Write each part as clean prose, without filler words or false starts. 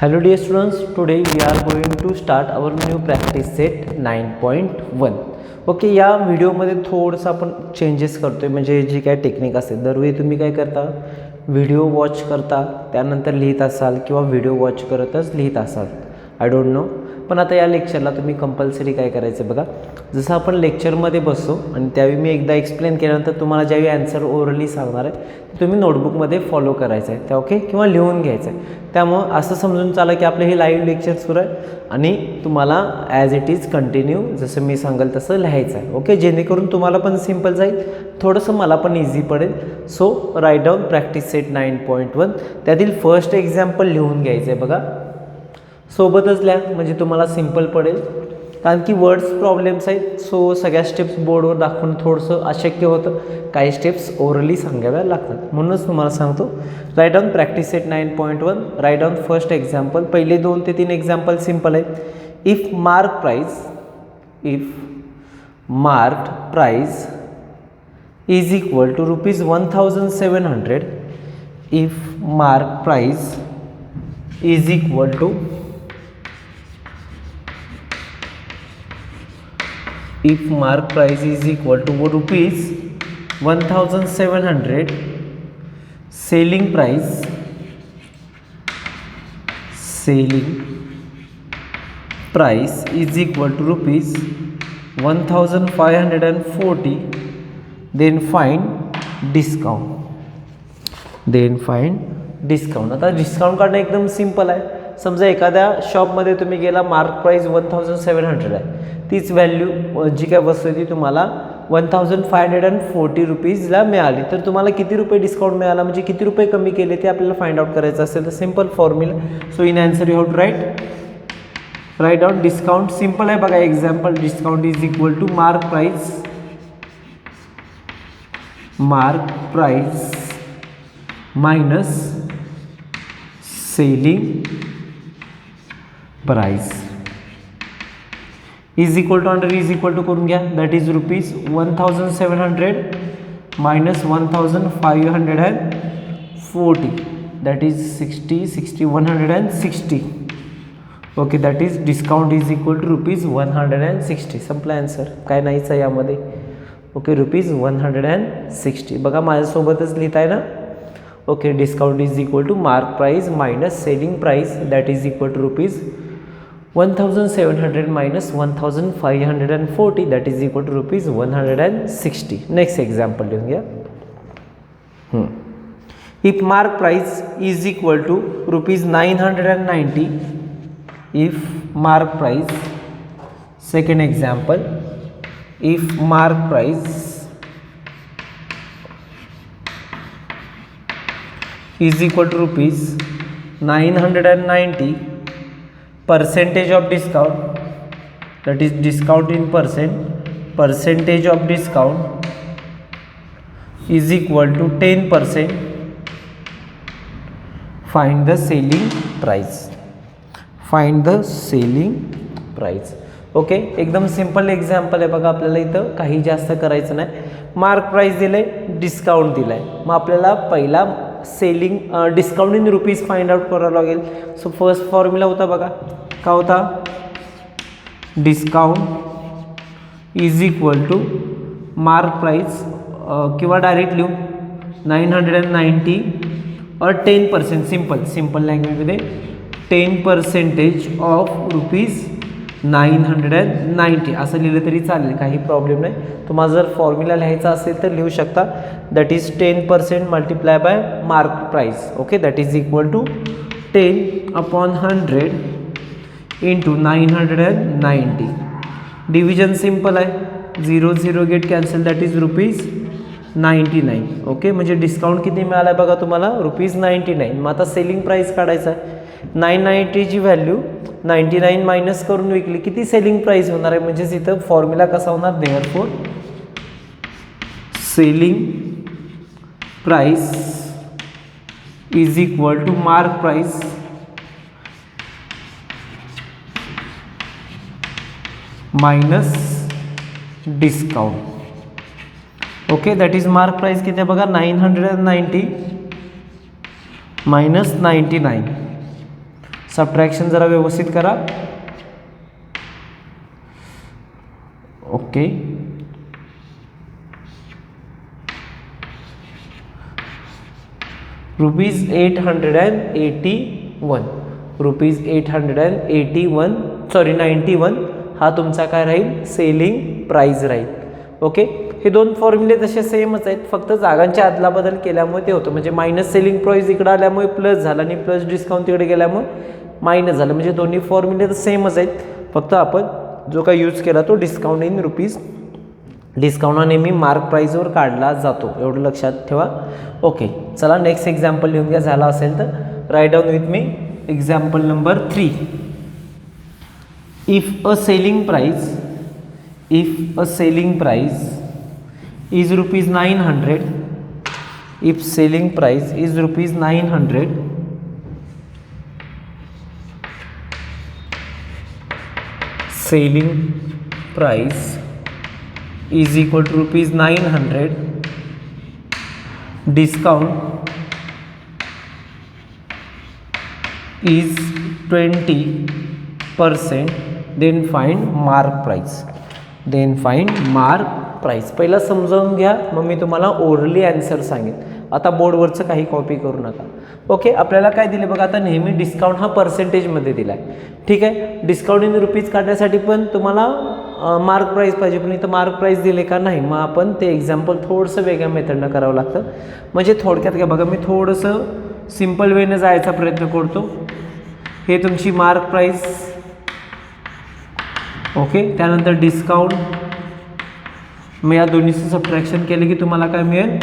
Hello dear students, today we are going to start our new practice set 9.1. Okay, या व्हिडिओमध्ये थोडंसं आपण changes करतोय. म्हणजे जी काय टेक्निक असेल, दरवेळी तुम्ही काय करता, व्हिडिओ वॉच करता त्यानंतर लिहित असाल किंवा व्हिडिओ वॉच करतच लिहित असाल, आय डोंट नो. पण आता या लेक्चरला तुम्ही कंपल्सरी काय करायचं बघा, जसं आपण लेक्चरमध्ये बसतो आणि त्यावेळी मी एकदा एक्सप्लेन केल्यानंतर तुम्हाला ज्यावेळी ॲन्सर ओरली सांगणार आहे तुम्ही नोटबुकमध्ये फॉलो करायचं आहे त्या, ओके, किंवा लिहून घ्यायचं आहे. त्यामुळं असं समजून चाला की आपलं हे लाईव्ह लेक्चर सुरू आहे आणि तुम्हाला ॲज इट इज कंटिन्यू जसं मी सांगेल तसं लिहायचं आहे, ओके, जेणेकरून तुम्हाला पण सिम्पल जाईल, थोडंसं मला पण इझी पडेल. So write down practice set 9.1 त्यातील फर्स्ट एक्झाम्पल लिहून घ्यायचं आहे बघा, सोबतच लिहा म्हणजे तुम्हाला सिम्पल पडेल. कारण की वर्ड्स प्रॉब्लेम्स आहेत, सो सगळ्या स्टेप्स बोर्डवर दाखवून थोडंसं अशक्य होतं, काही स्टेप्स ओरली सांगाव्या लागतात. म्हणूनच तुम्हाला सांगतो write down practice set 9.1. Write down first example. पहिले 2 ते 3 एक्झाम्पल सिम्पल आहेत. If mark price is equal to ₹1700, if mark price is equal to ₹1700, selling price is equal to ₹1540, then find discount. आता discount काढणं एकदम simple आहे. समजा एखाद्या शॉपमध्ये तुम्ही गेला, मार्क प्राइस 1700 आहे, तीच व्हॅल्यू जी काय वस्तू आहे ती तुम्हाला 1540 रुपीजला मिळाली, तर तुम्हाला किती रुपये डिस्काउंट मिळाला, म्हणजे किती रुपये कमी केले ते आपल्याला फाइंड आउट करायचं असेल तर simple formula. So in answer you have to write down discount. Simple आहे बघा example. Discount is equal to mark price minus selling price is equal to under is equal to करून घ्या. That is ₹1700 minus 1540, that is 160. Okay, that is discount is equal to ₹160. संपला answer, काय नाहीच आहे यामध्ये. Okay, ₹160 बघा माझ्यासोबतच लिहित आहे ना. Okay, discount is equal to mark price minus selling price, that is equal to ₹1700 minus 1540, that is equal to ₹160. Next example लिहून घ्या. If mark price is equal to ₹990, if mark price, second example, if mark price is equal to ₹990, percentage of discount, that is discount in percentage of discount is equal to 10%, find the selling price. Okay, एकदम simple example आहे बघा. आपल्याला इथं काही जास्त करायचं नाही. Mark price दिले, डिस्काउंट दिलाय, मग आपल्याला पहिला selling discount in rupees find out करावं लागेल. सो फर्स्ट फॉर्म्युला होता बघा, का होता, discount is equal to mark price किंवा डायरेक्ट लिहू 990 और 10%, सिंपल लँग्वेजमध्ये 10% ऑफ ₹990 असं लिहिलं तरी चालेल, काही प्रॉब्लेम नाही. तुम्हाला जर फॉर्म्युला लिहायचा असेल तर लिहू शकता. That is 10% multiply by mark price. Okay, that is equal to 10/100 into 990. Division simple आहे, 0 get cancel, that is ₹99. Okay, म्हणजे डिस्काउंट किती मिळाला आहे बघा तुम्हाला, ₹99. मग आता सेलिंग प्राइस काढायचा आहे. 990ची व्हॅल्यू 99 मायनस करून विकली, किती सेलिंग प्राइस होणार आहे, म्हणजेच इथं फॉर्म्युला कसा होणार, therefore selling price is equal to mark price minus discount. Okay, that is mark price किती आहे बघा, 990 minus 99. सबट्रॅक्शन जरा व्यवस्थित करा. ओके, ₹881, ₹881 सॉरी 91 हा तुमचा काय राहील, सेलिंग प्राईज राहील. ओके, हे दोन फॉर्म्युले तसे सेमच आहेत, फक्त जागांच्या अदलाबदल केल्यामुळे ते होतं. म्हणजे मायनस सेलिंग प्राईज इकडं आल्यामुळे प्लस झालं आणि प्लस डिस्काउंट तिकडे गेल्यामुळे मायनस झालं. म्हणजे दोन्ही फॉर्म्युले तर सेमच आहेत, फक्त आपण जो काही यूज केला तो डिस्काउंट इन रुपीज, डिस्काउंट हा नेहमी मार्क प्राईजवर काढला जातो, एवढं लक्षात ठेवा. ओके, चला नेक्स्ट एक्झाम्पल लिहून घ्या. झाला असेल तर write down with me. Example number 3. If a selling price is rupees 900, if selling price is rupees 900, selling price is equal to rupees 900, discount is 20%, then find mark price. पहिला समजावून घ्या, मग मी तुम्हाला ओरली आन्सर सांगेन. आता बोर्डवरचं काही copy करू नका. ओके, आपल्याला काय दिले बघा, आता नेहमी डिस्काउंट हा पर्सेंटेजमध्ये दिला आहे. ठीक आहे, डिस्काउंट इन रुपीज काढण्यासाठी पण तुम्हाला मार्क प्राईस पाहिजे, पण इथं मार्क प्राईस दिले का नाही, मग आपण ते एक्झाम्पल थोडंसं वेगळ्या मेथडनं करावं लागतं. म्हणजे थोडक्यात घ्या बघा, मी थोडंसं सिम्पल वेनं जायचा प्रयत्न करतो. हे तुमची मार्क प्राईस. ओके, त्यानंतर डिस्काउंट, मग या दोन्हीचं सबट्रॅक्शन केलं की तुम्हाला काय मिळेल,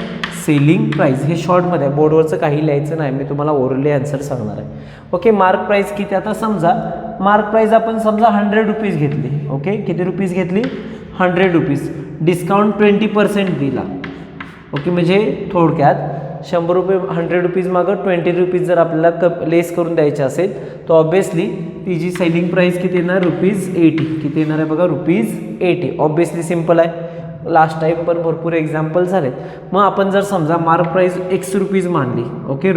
सेलिंग प्राईस. हे शॉर्टमध्ये आहे, बोर्डवरचं काही लिहायचं नाही, मी तुम्हाला ओरली आन्सर सांगणार आहे. ओके, मार्क प्राईस किती, आता समजा मार्क प्राईस आपण समजा 100 रुपीज घेतली. ओके, किती रुपीज घेतली, 100 रुपीज. डिस्काउंट 20% दिला. ओके, म्हणजे थोडक्यात 100 रुपये 100 रुपीज मागं 20 रुपीज जर आपल्याला लेस करून द्यायचे असेल तर ऑब्वियसली तिची सेलिंग प्राईस किती येणार, ₹80. किती येणार आहे बघा, ₹80. ऑब्वियसली सिम्पल आहे, लास्ट टाईम पण भरपूर एक्झाम्पल झालेत. मग आपण जर समजा मार्क प्राईस X रुपीज मानली. ओके,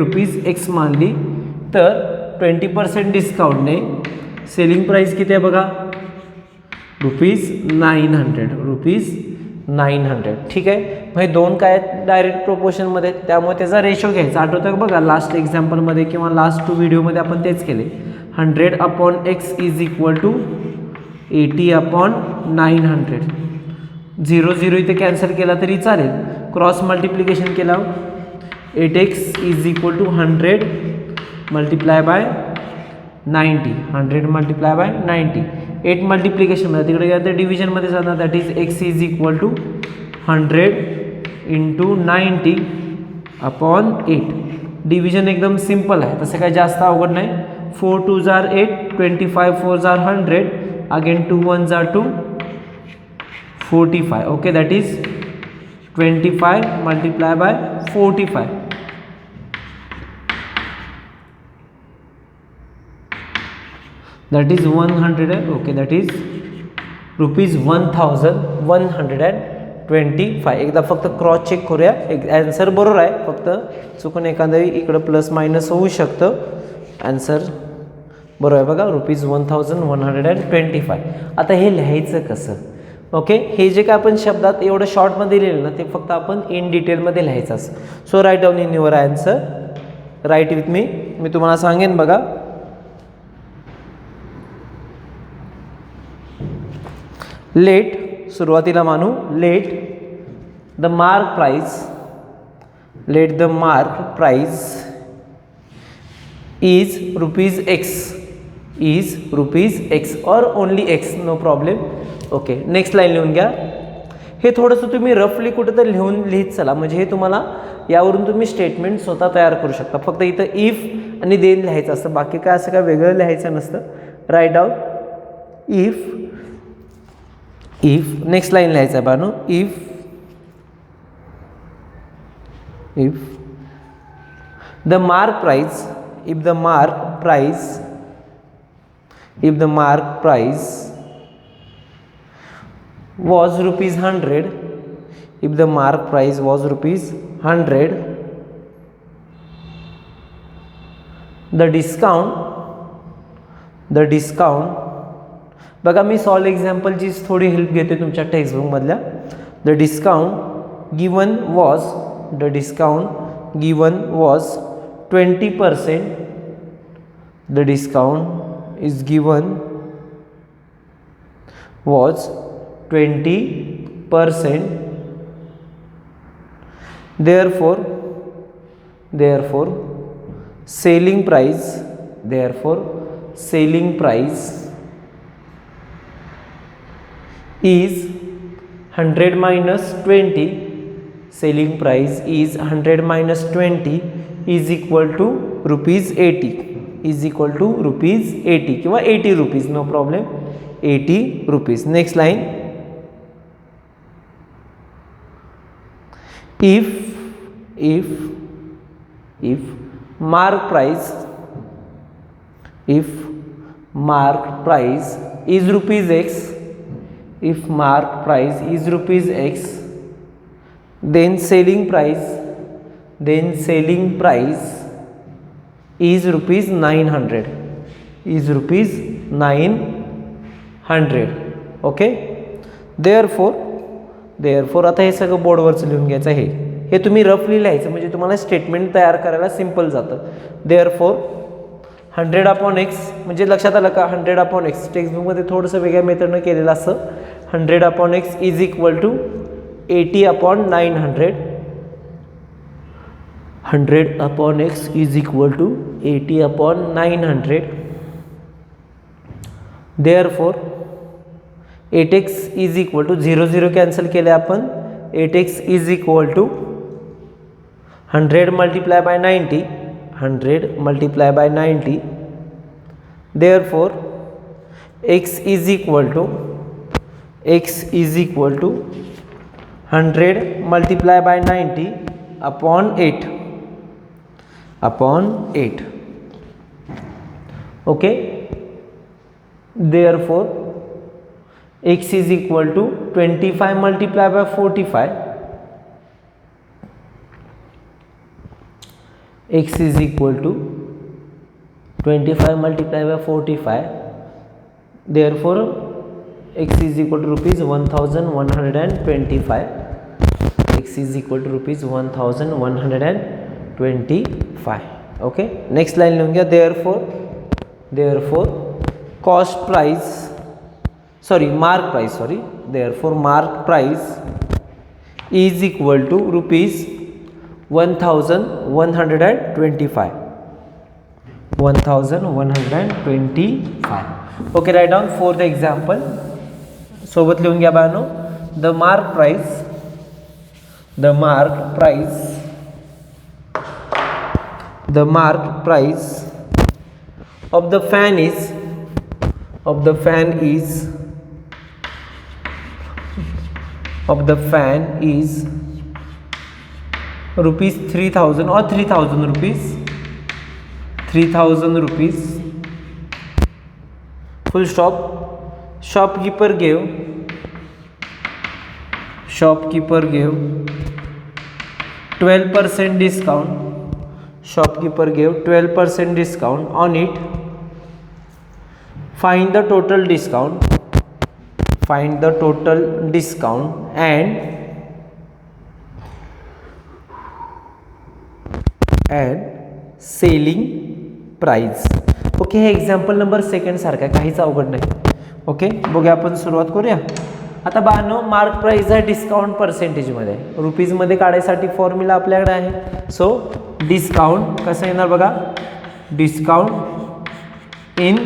₹X मानली तर 20% डिस्काउंटने सेलिंग प्राईस किती आहे बघा, ₹900. ठीक आहे, मग दोन काय आहेत, डायरेक्ट प्रोपोर्शनमध्ये, त्यामुळे त्याचा रेशो घ्यायचा. आठवतं का बघा, लास्ट एक्झाम्पलमध्ये किंवा लास्ट 2 व्हिडिओमध्ये आपण तेच केले. 100/X is equal to 80/900. 0 इथे कॅन्सल केला तरी चालेल. क्रॉस मल्टिप्लिकेशन केला, 8x is equal to 100 multiply by 90. 100 multiply by 90. 8 मल्टिप्लिकेशनमध्ये तिकडे गेलं तर डिव्हिजनमध्ये जाणार, that is x is equal to 100 into 90/8. Division एकदम सिम्पल आहे, तसं काही जास्त अवघड नाही. 4 2s are 8, 25 4s are 100, again 2 1s are 2, 45. Okay, that is 25 multiply by 45. That is 100. Okay, that is ₹1125. एकदा फक्त क्रॉस चेक करूया, एक ॲन्सर बरोबर आहे, फक्त चुकून एखादा इकडं प्लस मायनस होऊ शकतं. ॲन्सर बरोबर आहे बघा, ₹1125. आता हे लिहायचं कसं. ओके, हे जे काय आपण शब्दात एवढं शॉर्टमध्ये लिहिलं ना, ते फक्त आपण इन डिटेलमध्ये लिहायचं असं. So write down in your answer, write with me. मी तुम्हाला सांगेन बघा, लेट, सुरुवातीला मानू, let the mark price is ₹X और only X, no problem. Okay, next line लिहून घ्या. हे थोडंसं तुम्ही रफली कुठं तर लिहित चला, म्हणजे हे तुम्हाला यावरून तुम्ही स्टेटमेंट स्वतः तयार करू शकता. फक्त इथं इफ आणि देन लिहायचं असतं, बाकी काय असं काय वेगळं लिहायचं नसतं. Write down if next line लिहायचं आहे बानो, if the mark price was ₹100, if the mark price was ₹100, the discount the discount, बघा मी सॉल्व एक्झाम्पलची थोडी हेल्प घेते तुमच्या टेक्स्टबुकमधल्या. The discount given was 20%. The discount is given was 20%. Therefore selling price is 100 minus 20. Selling price is 100 minus 20 is equal to rupees 80. किंवा 80 rupees, no problem, 80 rupees. Next line, if mark price is rupees x, then selling price is rupees 900. Okay. Therefore आता हे सगळं बोर्डवरचं लिहून घ्यायचं आहे. हे तुम्ही रफली लिहायचं म्हणजे तुम्हाला स्टेटमेंट तयार करायला सिम्पल जातं. देअरफॉर 100/x म्हणजे लक्षात आलं का, 100/x टेक्स्टबुकमध्ये थोडंसं वेगळ्या मेथडनं केलेलं असं. 100/x is equal to 80/900. 100/x is equal to 80/900. Therefore 8x is equal to 0 cancel केले आपण. 8x is equal to 100 multiply by 90. Therefore x is equal to 100 multiply by 90 upon 8. Okay. Therefore x is equal to 25 multiply by 45. X is equal to 25 multiply by 45. Therefore x is equal to rupees 1125. X is equal to rupees 1125. Okay. Next line लिहून घ्या. Therefore mark price is equal to rupees 1125. Okay, write down for the example. सोबत लिहून घ्या Bano. The mark price of the fan is rupees 3000 or 3000 rupees. Full stop. Shopkeeper gave 12% discount. Shopkeeper gave 12% discount on it. Find the total discount and selling price. Okay. हे example number 2 सारखा काहीच अवघड नाही. Okay, बघूया आपण सुरुवात करूया. आता बानो मार्क प्राइस आहे डिस्काउंट पर्सेंटेजमध्ये, रुपीजमध्ये काढायसाठी फॉर्म्युला आपल्याकडे आहे. सो डिस्काउंट कसं येणार बघा, discount in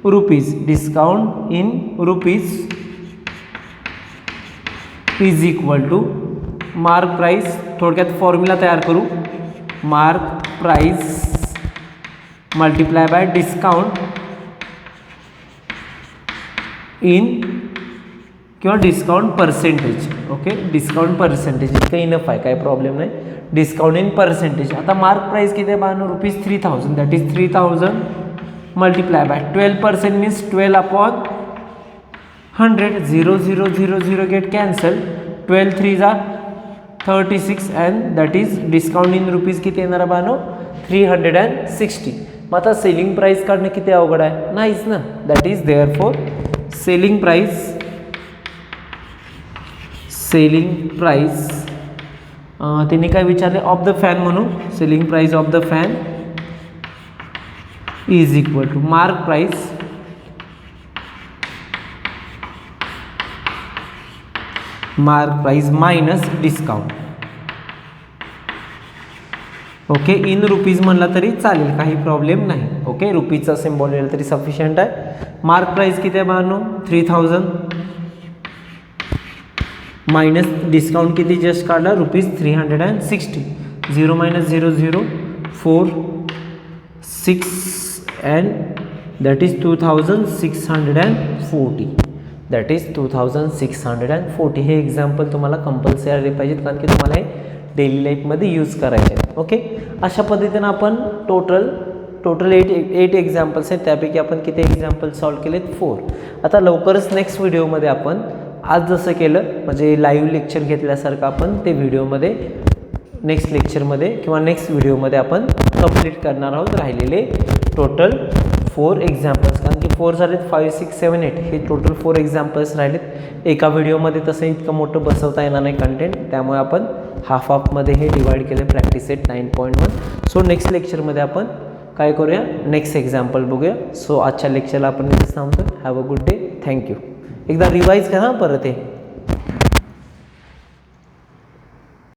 rupees is equal to mark price. थोडक्यात फॉर्म्युला तयार करू. Mark price multiply by discount in किंवा discount percentage. Okay, discount percentage इतकं इनफ आहे, काय प्रॉब्लेम नाही. Discount in percentage. आता मार्क प्राइस किती आहे Bano, rupees 3000. That is 3000 multiply by 12% means 12/100. 0 0 0 0 get cancel. 12 3 36 and that is discount in rupees किती येणार बानो, 360. मग आता सेलिंग प्राईस काढणं किती अवघड आहे? नाहीच ना. That is therefore selling price त्यांनी काय विचारले? ऑफ द फॅन म्हणून. Selling price of the fan is equal to mark price minus discount. Okay, in rupees म्हणला तरी चालेल, काही प्रॉब्लेम नाही. ओके, रुपीजचा सिम्बॉल लिहिलं तरी सफिशियंट आहे. मार्क प्राइस किती आहे बाळांनो? 3000 मायनस डिस्काउंट किती जस्ट काढला? ₹360. 0 - 0 0 4 6 and that is 2640. That is 2640. हे एक्झाम्पल तुम्हाला कंपल्सरी आले पाहिजेत, कारण की तुम्हाला हे डेली लाईफमध्ये यूज करायचे आहेत. ओके, अशा पद्धतीनं आपण टोटल 8 एक्झाम्पल्स आहेत. त्यापैकी आपण किती एक्झाम्पल सॉल्व केलेत? 4. आता लवकरच नेक्स्ट व्हिडिओमध्ये आपण आज जसं केलं म्हणजे लाईव्ह लेक्चर घेतल्यासारखं आपण ते व्हिडिओमध्ये नेक्स्ट लेक्चरमध्ये किंवा नेक्स्ट व्हिडिओमध्ये आपण कंप्लीट करणार आहोत राहिलेले टोटल 4 एक्झाम्पल्स. कारण की 4 झालेत, 5 6 7 8 हे टोटल 4 एक्झाम्पल्स राहिलेत. एका व्हिडिओमध्ये तसं इतकं मोठं बसवता येणार नाही कंटेंट, त्यामुळे आपण हाफमध्ये हे डिवाइड केलं प्रॅक्टिस सेट 9.1. सो नेक्स्ट लेक्चरमध्ये आपण काय करूया? नेक्स्ट एक्झाम्पल बघूया. सो आजच्या लेक्चरला आपण इथेच थांबतो. Have a good day. Thank you. एकदा रिवाईज करा परत हे.